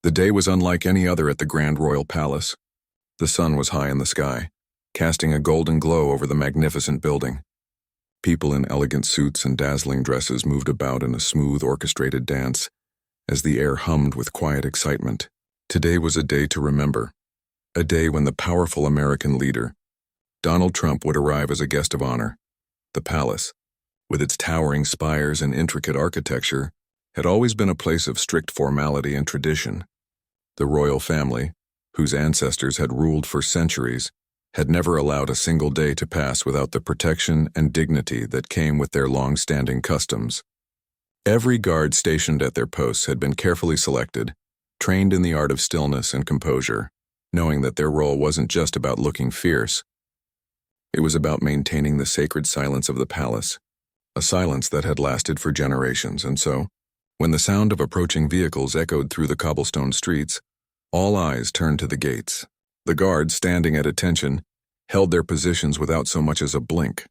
The day was unlike any other at the Grand Royal Palace. The sun was high in the sky, casting a golden glow over the magnificent building. People in elegant suits and dazzling dresses moved about in a smooth, orchestrated dance, as the air hummed with quiet excitement. Today was a day to remember, a day when the powerful American leader, Donald Trump, would arrive as a guest of honor. The palace, with its towering spires and intricate architecture, had always been a place of strict formality and tradition. The royal family, whose ancestors had ruled for centuries, had never allowed a single day to pass without the protection and dignity that came with their long-standing customs. Every guard stationed at their posts had been carefully selected, trained in the art of stillness and composure, knowing that their role wasn't just about looking fierce. It was about maintaining the sacred silence of the palace, a silence that had lasted for generations. And so, when the sound of approaching vehicles echoed through the cobblestone streets, all eyes turned to the gates. The guards, standing at attention, held their positions without so much as a blink.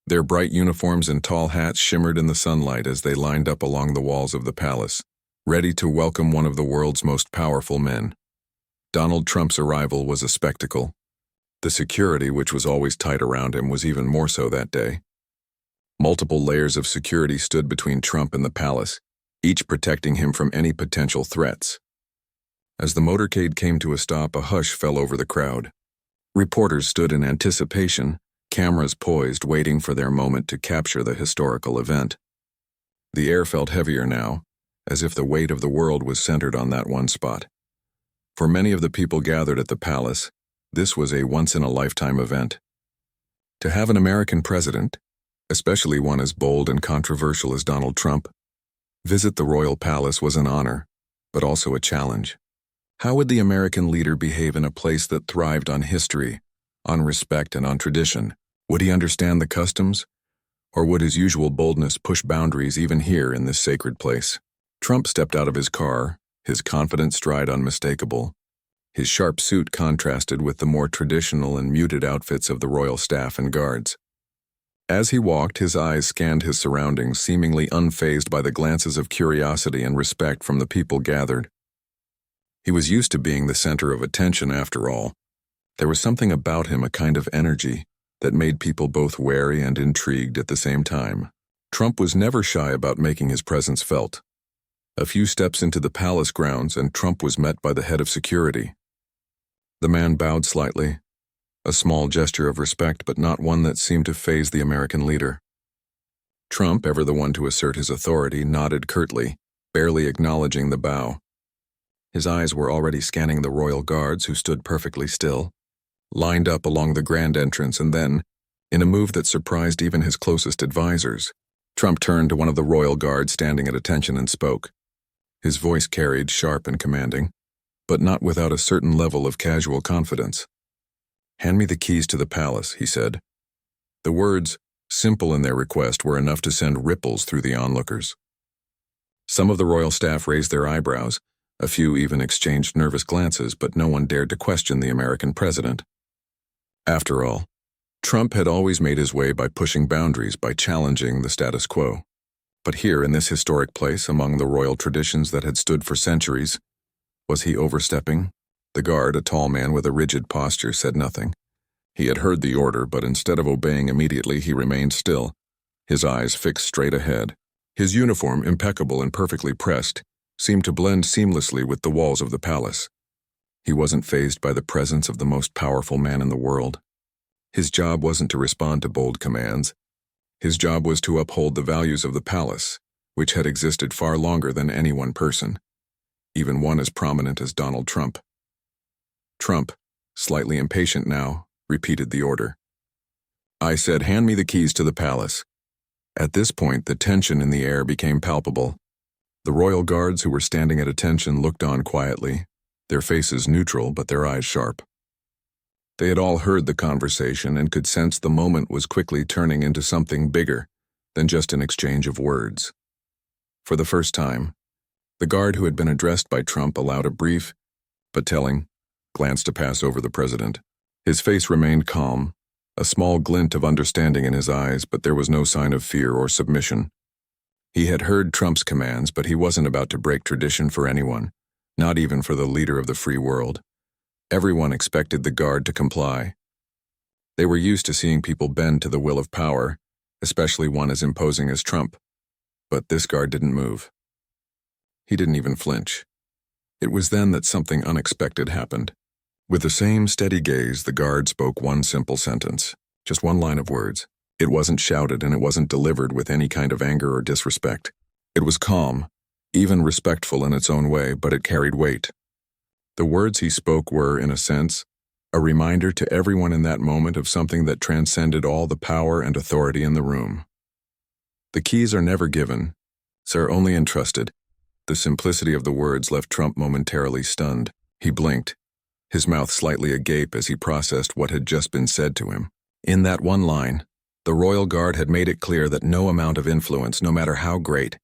Their bright uniforms and tall hats shimmered in the sunlight as they lined up along the walls of the palace, ready to welcome one of the world's most powerful men. Donald Trump's arrival was a spectacle. The security, which was always tight around him, was even more so that day. Multiple layers of security stood between Trump and the palace, each protecting him from any potential threats. As the motorcade came to a stop, a hush fell over the crowd. Reporters stood in anticipation, cameras poised, waiting for their moment to capture the historical event. The air felt heavier now, as if the weight of the world was centered on that one spot. For many of the people gathered at the palace, this was a once-in-a-lifetime event. To have an American president, especially one as bold and controversial as Donald Trump, visit the royal palace was an honor, but also a challenge. How would the American leader behave in a place that thrived on history, on respect, and on tradition? Would he understand the customs? Or would his usual boldness push boundaries even here in this sacred place? Trump stepped out of his car, his confident stride unmistakable. His sharp suit contrasted with the more traditional and muted outfits of the royal staff and guards. As he walked, his eyes scanned his surroundings, seemingly unfazed by the glances of curiosity and respect from the people gathered. He was used to being the center of attention after all. There was something about him, a kind of energy, that made people both wary and intrigued at the same time. Trump was never shy about making his presence felt. A few steps into the palace grounds, and Trump was met by the head of security. The man bowed slightly, a small gesture of respect, but not one that seemed to faze the American leader. Trump, ever the one to assert his authority, nodded curtly, barely acknowledging the bow. His eyes were already scanning the royal guards, who stood perfectly still, lined up along the grand entrance, and then, in a move that surprised even his closest advisors, Trump turned to one of the royal guards standing at attention and spoke. His voice carried, sharp and commanding, but not without a certain level of casual confidence. "Hand me the keys to the palace," he said. The words, simple in their request, were enough to send ripples through the onlookers. Some of the royal staff raised their eyebrows, a few even exchanged nervous glances, but no one dared to question the American president. After all, Trump had always made his way by pushing boundaries, by challenging the status quo. But here, in this historic place, among the royal traditions that had stood for centuries, was he overstepping? The guard, a tall man with a rigid posture, said nothing. He had heard the order, but instead of obeying immediately, he remained still, his eyes fixed straight ahead. His uniform, impeccable and perfectly pressed, seemed to blend seamlessly with the walls of the palace. He wasn't fazed by the presence of the most powerful man in the world. His job wasn't to respond to bold commands. His job was to uphold the values of the palace, which had existed far longer than any one person, even one as prominent as Donald Trump. Trump, slightly impatient now, repeated the order. "I said, hand me the keys to the palace." At this point, the tension in the air became palpable. The royal guards who were standing at attention looked on quietly, their faces neutral but their eyes sharp. They had all heard the conversation and could sense the moment was quickly turning into something bigger than just an exchange of words. For the first time, the guard who had been addressed by Trump allowed a brief, but telling, glance to pass over the president. His face remained calm, a small glint of understanding in his eyes, but there was no sign of fear or submission. He had heard Trump's commands, but he wasn't about to break tradition for anyone, not even for the leader of the free world. Everyone expected the guard to comply. They were used to seeing people bend to the will of power, especially one as imposing as Trump. But this guard didn't move. He didn't even flinch. It was then that something unexpected happened. With the same steady gaze, the guard spoke one simple sentence, just one line of words. It wasn't shouted and it wasn't delivered with any kind of anger or disrespect. It was calm, even respectful in its own way, but it carried weight. The words he spoke were, in a sense, a reminder to everyone in that moment of something that transcended all the power and authority in the room. The keys are never given, sir, only entrusted. The simplicity of the words left Trump momentarily stunned. He blinked, his mouth slightly agape as he processed what had just been said to him. In that one line, the royal guard had made it clear that no amount of influence, no matter how great,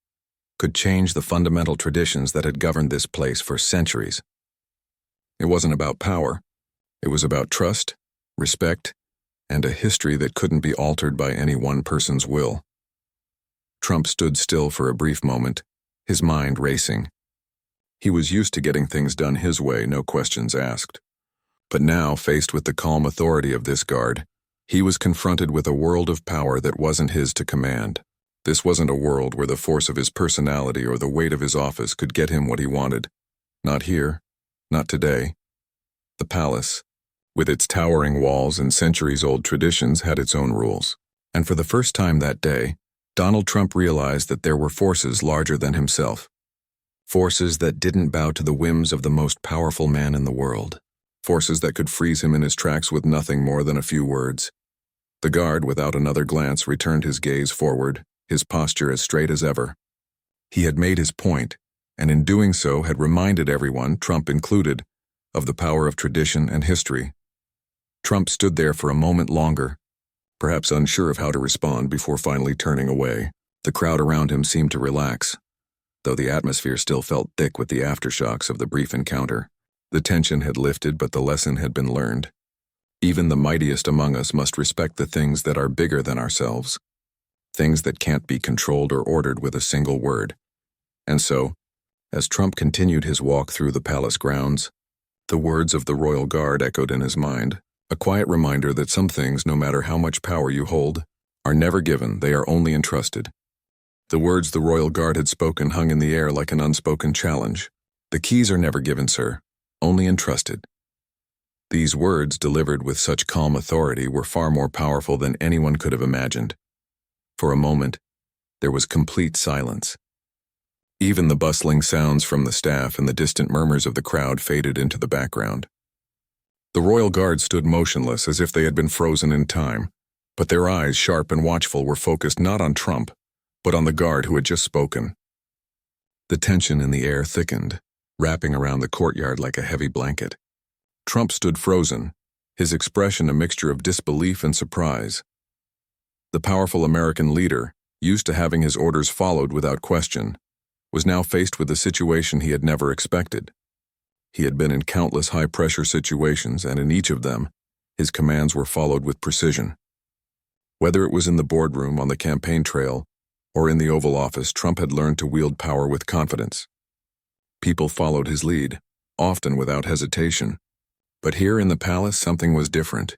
could change the fundamental traditions that had governed this place for centuries. It wasn't about power. It was about trust, respect, and a history that couldn't be altered by any one person's will. Trump stood still for a brief moment, his mind racing. He was used to getting things done his way, no questions asked. But now, faced with the calm authority of this guard, he was confronted with a world of power that wasn't his to command. This wasn't a world where the force of his personality or the weight of his office could get him what he wanted. Not here, not today. The palace, with its towering walls and centuries-old traditions, had its own rules. And for the first time that day, Donald Trump realized that there were forces larger than himself. Forces that didn't bow to the whims of the most powerful man in the world. Forces that could freeze him in his tracks with nothing more than a few words. The guard, without another glance, returned his gaze forward, his posture as straight as ever. He had made his point, and in doing so had reminded everyone, Trump included, of the power of tradition and history. Trump stood there for a moment longer, perhaps unsure of how to respond before finally turning away. The crowd around him seemed to relax, though the atmosphere still felt thick with the aftershocks of the brief encounter. The tension had lifted, but the lesson had been learned. Even the mightiest among us must respect the things that are bigger than ourselves, things that can't be controlled or ordered with a single word. And so, as Trump continued his walk through the palace grounds, the words of the royal guard echoed in his mind, a quiet reminder that some things, no matter how much power you hold, are never given, they are only entrusted. The words the royal guard had spoken hung in the air like an unspoken challenge. The keys are never given, sir, only entrusted. These words, delivered with such calm authority, were far more powerful than anyone could have imagined. For a moment, there was complete silence. Even the bustling sounds from the staff and the distant murmurs of the crowd faded into the background. The royal guard stood motionless as if they had been frozen in time, but their eyes, sharp and watchful, were focused not on Trump, but on the guard who had just spoken. The tension in the air thickened, wrapping around the courtyard like a heavy blanket. Trump stood frozen, his expression a mixture of disbelief and surprise. The powerful American leader, used to having his orders followed without question, was now faced with a situation he had never expected. He had been in countless high-pressure situations, and in each of them, his commands were followed with precision. Whether it was in the boardroom, on the campaign trail, or in the Oval Office, Trump had learned to wield power with confidence. People followed his lead, often without hesitation. But here in the palace, something was different.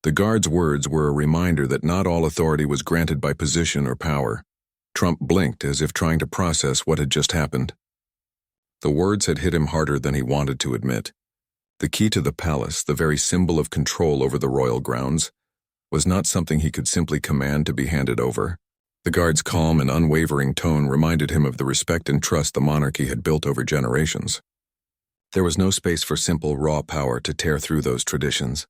The guard's words were a reminder that not all authority was granted by position or power. Trump blinked as if trying to process what had just happened. The words had hit him harder than he wanted to admit. The key to the palace, the very symbol of control over the royal grounds, was not something he could simply command to be handed over. The guard's calm and unwavering tone reminded him of the respect and trust the monarchy had built over generations. There was no space for simple, raw power to tear through those traditions.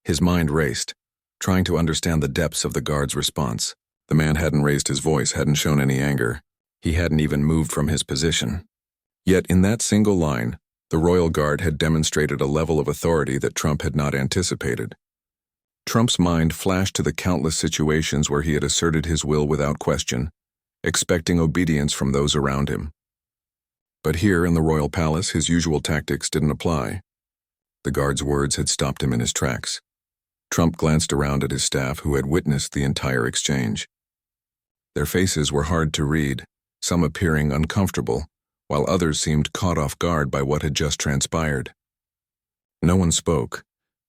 His mind raced, trying to understand the depths of the guard's response. The man hadn't raised his voice, hadn't shown any anger. He hadn't even moved from his position. Yet in that single line, the royal guard had demonstrated a level of authority that Trump had not anticipated. Trump's mind flashed to the countless situations where he had asserted his will without question, expecting obedience from those around him. But here in the royal palace, his usual tactics didn't apply. The guard's words had stopped him in his tracks. Trump glanced around at his staff, who had witnessed the entire exchange. Their faces were hard to read, some appearing uncomfortable, while others seemed caught off guard by what had just transpired. No one spoke,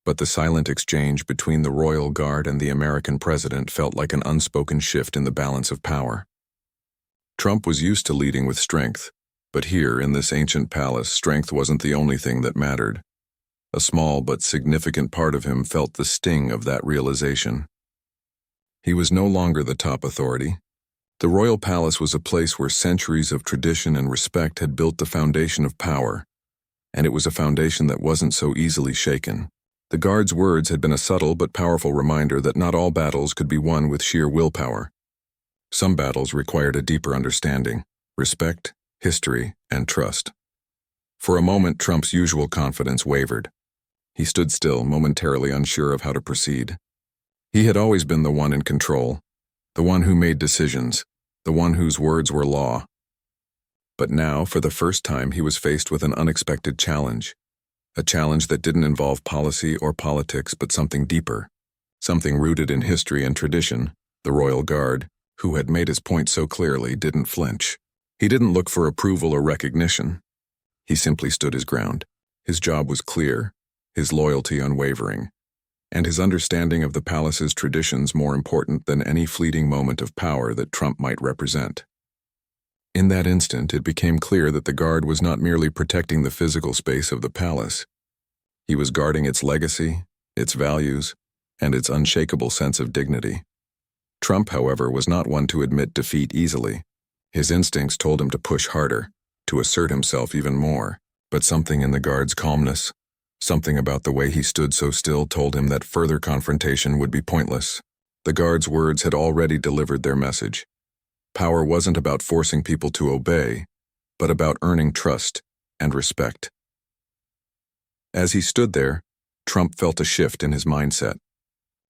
but the silent exchange between the royal guard and the American president felt like an unspoken shift in the balance of power. Trump was used to leading with strength, but here, in this ancient palace, strength wasn't the only thing that mattered. A small but significant part of him felt the sting of that realization. He was no longer the top authority. The royal palace was a place where centuries of tradition and respect had built the foundation of power, and it was a foundation that wasn't so easily shaken. The guard's words had been a subtle but powerful reminder that not all battles could be won with sheer willpower. Some battles required a deeper understanding, respect, history, and trust. For a moment, Trump's usual confidence wavered. He stood still, momentarily unsure of how to proceed. He had always been the one in control, the one who made decisions, the one whose words were law. But now, for the first time, he was faced with an unexpected challenge. A challenge that didn't involve policy or politics, but something deeper. Something rooted in history and tradition. The royal guard, who had made his point so clearly, didn't flinch. He didn't look for approval or recognition. He simply stood his ground. His job was clear, his loyalty unwavering, and his understanding of the palace's traditions more important than any fleeting moment of power that Trump might represent. In that instant, it became clear that the guard was not merely protecting the physical space of the palace. He was guarding its legacy, its values, and its unshakable sense of dignity. Trump, however, was not one to admit defeat easily. His instincts told him to push harder, to assert himself even more. But something in the guard's calmness, something about the way he stood so still, told him that further confrontation would be pointless. The guard's words had already delivered their message. Power wasn't about forcing people to obey, but about earning trust and respect. As he stood there, Trump felt a shift in his mindset.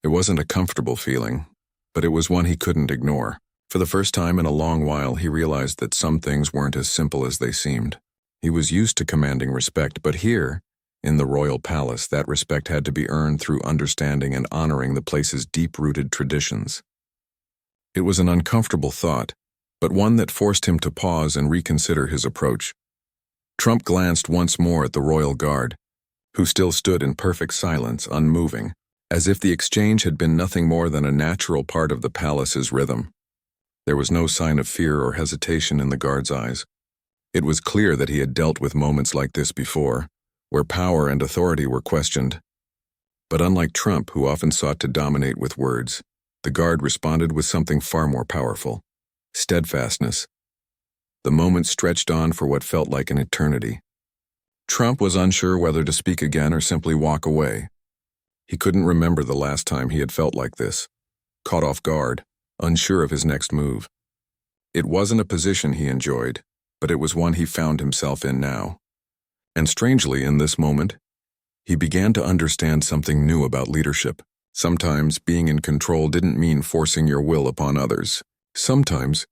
It wasn't a comfortable feeling, but it was one he couldn't ignore. For the first time in a long while, he realized that some things weren't as simple as they seemed. He was used to commanding respect, but here, in the royal palace, that respect had to be earned through understanding and honoring the place's deep-rooted traditions. It was an uncomfortable thought, but one that forced him to pause and reconsider his approach. Trump glanced once more at the royal guard, who still stood in perfect silence, unmoving, as if the exchange had been nothing more than a natural part of the palace's rhythm. There was no sign of fear or hesitation in the guard's eyes. It was clear that he had dealt with moments like this before, where power and authority were questioned. But unlike Trump, who often sought to dominate with words, the guard responded with something far more powerful: steadfastness. The moment stretched on for what felt like an eternity. Trump was unsure whether to speak again or simply walk away. He couldn't remember the last time he had felt like this, caught off guard, unsure of his next move. It wasn't a position he enjoyed, but it was one he found himself in now. And strangely, in this moment, he began to understand something new about leadership. Sometimes being in control didn't mean forcing your will upon others. Sometimes,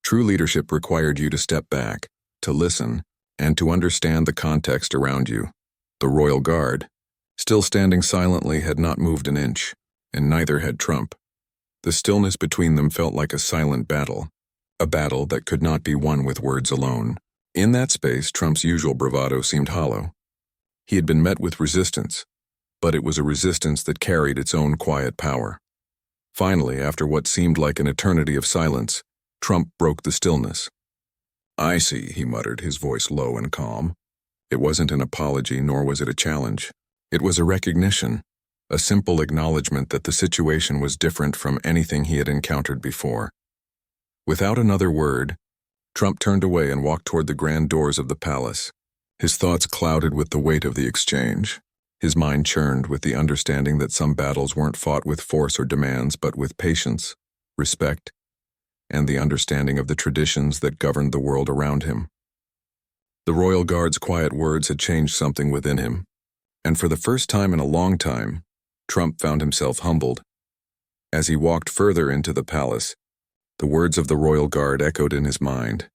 true leadership required you to step back, to listen, and to understand the context around you. The royal guard, still standing silently, had not moved an inch, and neither had Trump. The stillness between them felt like a silent battle, a battle that could not be won with words alone. In that space, Trump's usual bravado seemed hollow. He had been met with resistance, but it was a resistance that carried its own quiet power. Finally, after what seemed like an eternity of silence, Trump broke the stillness. "I see," he muttered, his voice low and calm. It wasn't an apology, nor was it a challenge. It was a recognition, a simple acknowledgement that the situation was different from anything he had encountered before. Without another word, Trump turned away and walked toward the grand doors of the palace. His thoughts clouded with the weight of the exchange. His mind churned with the understanding that some battles weren't fought with force or demands, but with patience, respect, and the understanding of the traditions that governed the world around him. The royal guard's quiet words had changed something within him, and for the first time in a long time, Trump found himself humbled. As he walked further into the palace, the words of the royal guard echoed in his mind.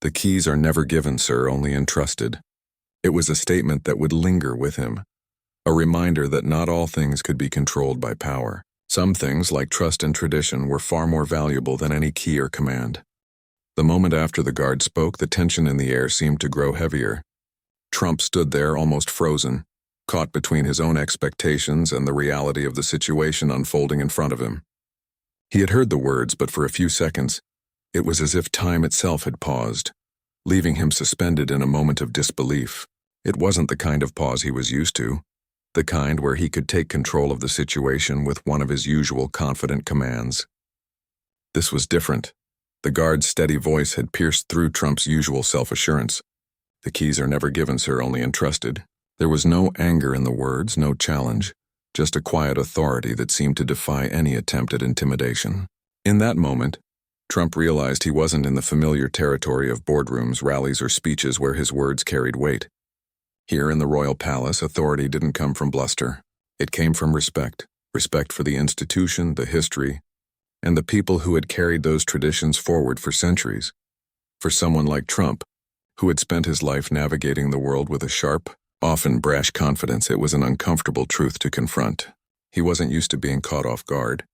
"The keys are never given, sir, only entrusted." It was a statement that would linger with him, a reminder that not all things could be controlled by power. Some things, like trust and tradition, were far more valuable than any key or command. The moment after the guard spoke, the tension in the air seemed to grow heavier. Trump stood there almost frozen, caught between his own expectations and the reality of the situation unfolding in front of him. He had heard the words, but for a few seconds, it was as if time itself had paused, leaving him suspended in a moment of disbelief. It wasn't the kind of pause he was used to, the kind where he could take control of the situation with one of his usual confident commands. This was different. The guard's steady voice had pierced through Trump's usual self-assurance. "The keys are never given, sir, only entrusted." There was no anger in the words, no challenge, just a quiet authority that seemed to defy any attempt at intimidation. In that moment, Trump realized he wasn't in the familiar territory of boardrooms, rallies, or speeches where his words carried weight. Here in the royal palace, authority didn't come from bluster. It came from respect. Respect for the institution, the history, and the people who had carried those traditions forward for centuries. For someone like Trump, who had spent his life navigating the world with a sharp, often brash confidence, it was an uncomfortable truth to confront. He wasn't used to being caught off guard.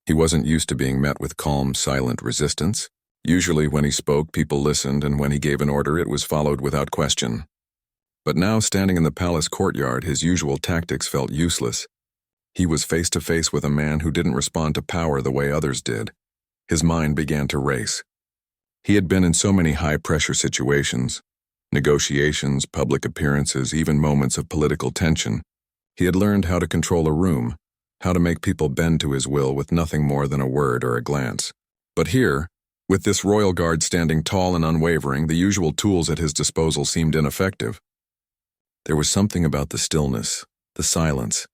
He wasn't used to being met with calm, silent resistance. Usually when he spoke, people listened, and when he gave an order, it was followed without question. But now, standing in the palace courtyard, his usual tactics felt useless. He was face to face with a man who didn't respond to power the way others did. His mind began to race. He had been in so many high-pressure situations, negotiations, public appearances, even moments of political tension. He had learned how to control a room, how to make people bend to his will with nothing more than a word or a glance. But here, with this royal guard standing tall and unwavering, the usual tools at his disposal seemed ineffective. There was something about the stillness, the silence,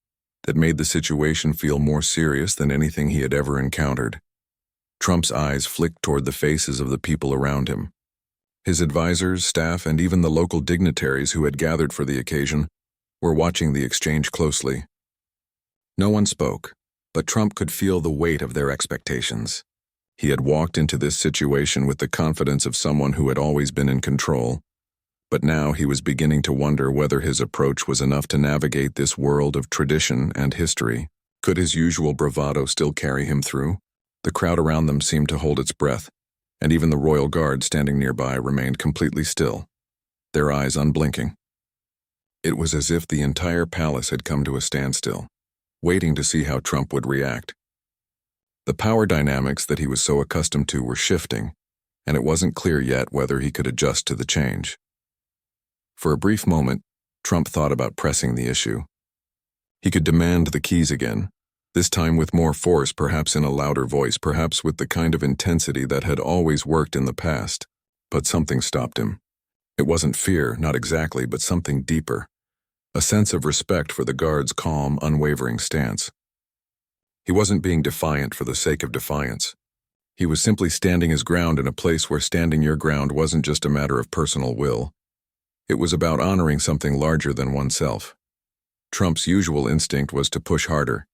that made the situation feel more serious than anything he had ever encountered. Trump's eyes flicked toward the faces of the people around him. His advisors, staff, and even the local dignitaries who had gathered for the occasion were watching the exchange closely. No one spoke, but Trump could feel the weight of their expectations. He had walked into this situation with the confidence of someone who had always been in control. But now he was beginning to wonder whether his approach was enough to navigate this world of tradition and history. Could his usual bravado still carry him through? The crowd around them seemed to hold its breath, and even the royal guard standing nearby remained completely still, their eyes unblinking. It was as if the entire palace had come to a standstill, waiting to see how Trump would react. The power dynamics that he was so accustomed to were shifting, and it wasn't clear yet whether he could adjust to the change. For a brief moment, Trump thought about pressing the issue. He could demand the keys again, this time with more force, perhaps in a louder voice, perhaps with the kind of intensity that had always worked in the past. But something stopped him. It wasn't fear, not exactly, but something deeper. A sense of respect for the guard's calm, unwavering stance. He wasn't being defiant for the sake of defiance. He was simply standing his ground in a place where standing your ground wasn't just a matter of personal will. It was about honoring something larger than oneself. Trump's usual instinct was to push harder,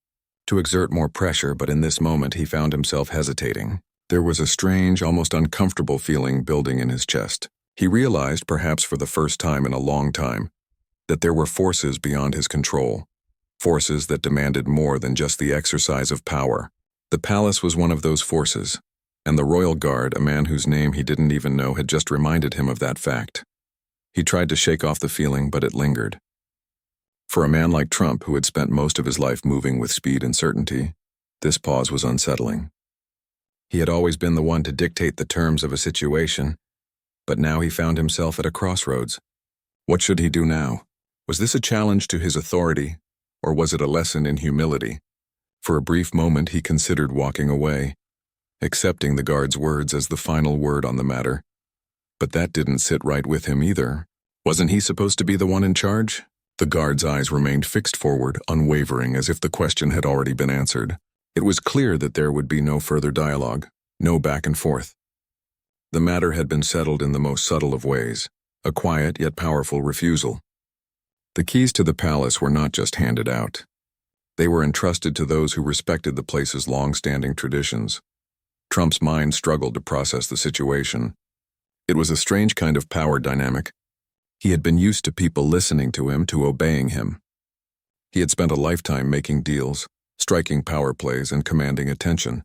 to exert more pressure, but in this moment he found himself hesitating. There was a strange, almost uncomfortable feeling building in his chest. He realized, perhaps for the first time in a long time, that there were forces beyond his control, forces that demanded more than just the exercise of power. The palace was one of those forces, and the royal guard, a man whose name he didn't even know, had just reminded him of that fact. He tried to shake off the feeling, but it lingered. For a man like Trump, who had spent most of his life moving with speed and certainty, this pause was unsettling. He had always been the one to dictate the terms of a situation, but now he found himself at a crossroads. What should he do now? Was this a challenge to his authority, or was it a lesson in humility? For a brief moment he considered walking away, accepting the guard's words as the final word on the matter. But that didn't sit right with him either. Wasn't he supposed to be the one in charge? The guard's eyes remained fixed forward, unwavering, as if the question had already been answered. It was clear that there would be no further dialogue, no back and forth. The matter had been settled in the most subtle of ways, a quiet yet powerful refusal. The keys to the palace were not just handed out. They were entrusted to those who respected the place's long-standing traditions. Trump's mind struggled to process the situation. It was a strange kind of power dynamic. He had been used to people listening to him, to obeying him. He had spent a lifetime making deals, striking power plays, and commanding attention.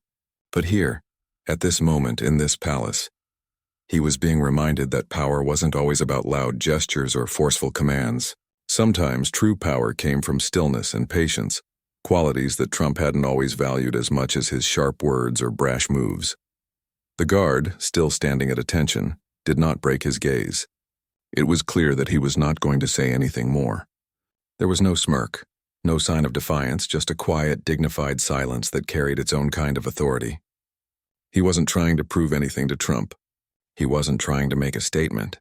But here, at this moment in this palace, He was being reminded that power wasn't always about loud gestures or forceful commands. Sometimes true power came from stillness and patience, qualities that Trump hadn't always valued as much as his sharp words or brash moves. The guard, still standing at attention, did not break his gaze. It was clear that he was not going to say anything more. There was no smirk, no sign of defiance, just a quiet, dignified silence that carried its own kind of authority. He wasn't trying to prove anything to Trump. He wasn't trying to make a statement.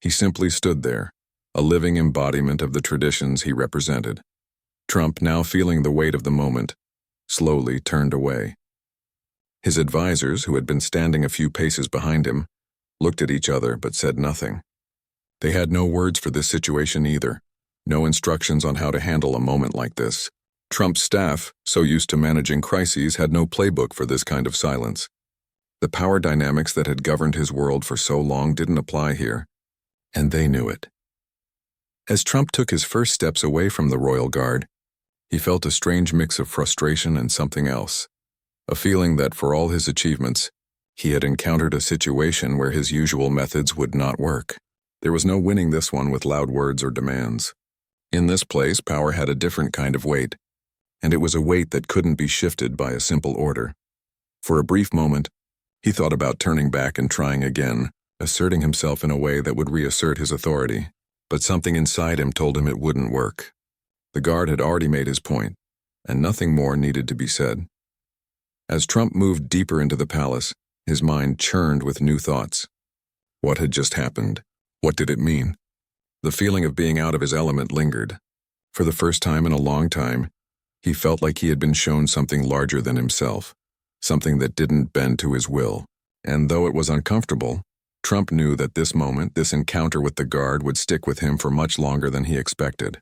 He simply stood there, a living embodiment of the traditions he represented. Trump, now feeling the weight of the moment, slowly turned away. His advisors, who had been standing a few paces behind him, looked at each other but said nothing. They had no words for this situation either, no instructions on how to handle a moment like this. Trump's staff, so used to managing crises, had no playbook for this kind of silence. The power dynamics that had governed his world for so long didn't apply here, and they knew it. As Trump took his first steps away from the Royal Guard, he felt a strange mix of frustration and something else, a feeling that for all his achievements, he had encountered a situation where his usual methods would not work. There was no winning this one with loud words or demands. In this place, power had a different kind of weight, and it was a weight that couldn't be shifted by a simple order. For a brief moment, he thought about turning back and trying again, asserting himself in a way that would reassert his authority, but something inside him told him it wouldn't work. The guard had already made his point, and nothing more needed to be said. As Trump moved deeper into the palace, his mind churned with new thoughts. What had just happened? What did it mean? The feeling of being out of his element lingered. For the first time in a long time, he felt like he had been shown something larger than himself, something that didn't bend to his will. And though it was uncomfortable, Trump knew that this moment, this encounter with the guard, would stick with him for much longer than he expected.